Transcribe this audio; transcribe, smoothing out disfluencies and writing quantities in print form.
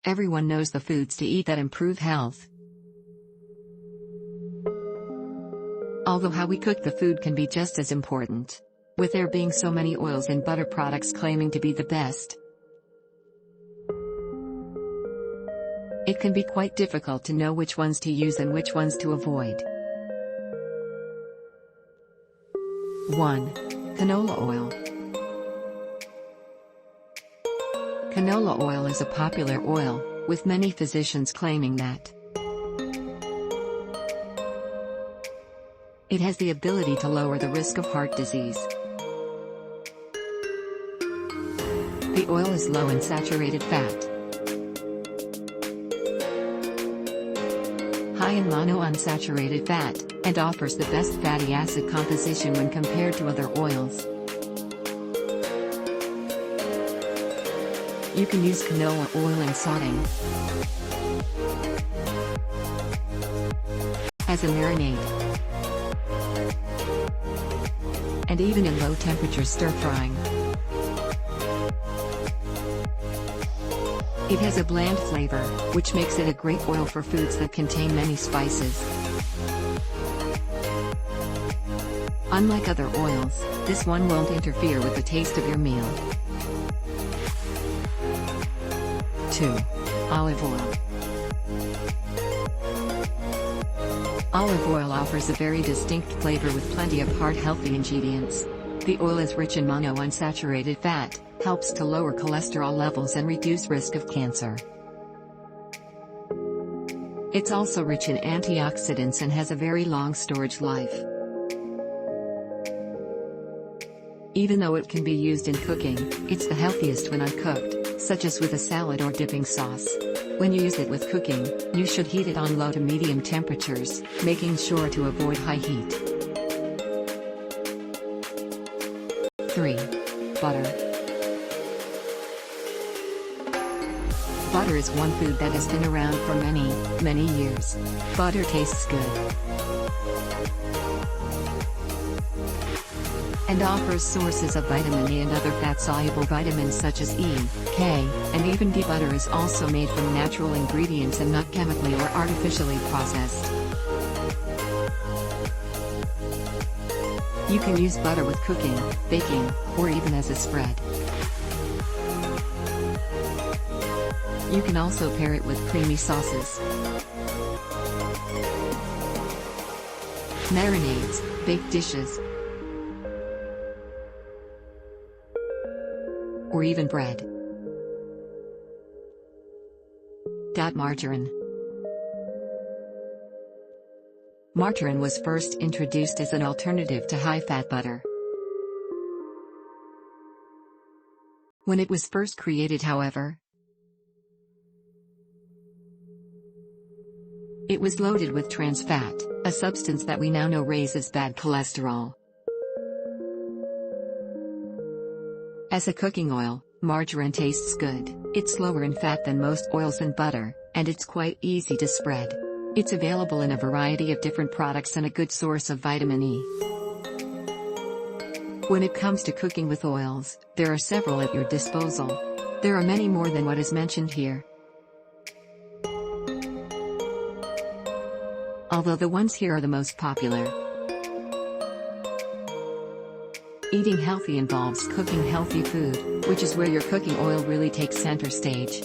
Everyone knows the foods to eat that improve health. Although how we cook the food can be just as important. With there being so many oils and butter products claiming to be the best, it can be quite difficult to know which ones to use and which ones to avoid. 1. Canola oil. Canola oil is a popular oil, with many physicians claiming that it has the ability to lower the risk of heart disease. The oil is low in saturated fat, high in monounsaturated fat, and offers the best fatty acid composition when compared to other oils. You can use canola oil in sautéing, as a marinade, and even in low-temperature stir-frying. It has a bland flavor, which makes it a great oil for foods that contain many spices. Unlike other oils, this one won't interfere with the taste of your meal. 2. Olive oil. Olive oil offers a very distinct flavor with plenty of heart-healthy ingredients. The oil is rich in monounsaturated fat, helps to lower cholesterol levels and reduce risk of cancer. It's also rich in antioxidants and has a very long storage life. Even though it can be used in cooking, it's the healthiest when uncooked, such as with a salad or dipping sauce. When you use it with cooking, you should heat it on low to medium temperatures, making sure to avoid high heat. 3. Butter. Butter is one food that has been around for many, many years. Butter tastes good and offers sources of vitamin E and other fat-soluble vitamins such as E, K, and even D. Butter is also made from natural ingredients and not chemically or artificially processed. You can use butter with cooking, baking, or even as a spread. You can also pair it with creamy sauces, marinades, baked dishes, or even bread. Margarine. Margarine was first introduced as an alternative to high-fat butter. When it was first created, however, it was loaded with trans fat, a substance that we now know raises bad cholesterol. As a cooking oil, margarine tastes good. It's lower in fat than most oils and butter, and it's quite easy to spread. It's available in a variety of different products and a good source of vitamin E. When it comes to cooking with oils, there are several at your disposal. There are many more than what is mentioned here. Although the ones here are the most popular. Eating healthy involves cooking healthy food, which is where your cooking oil really takes center stage.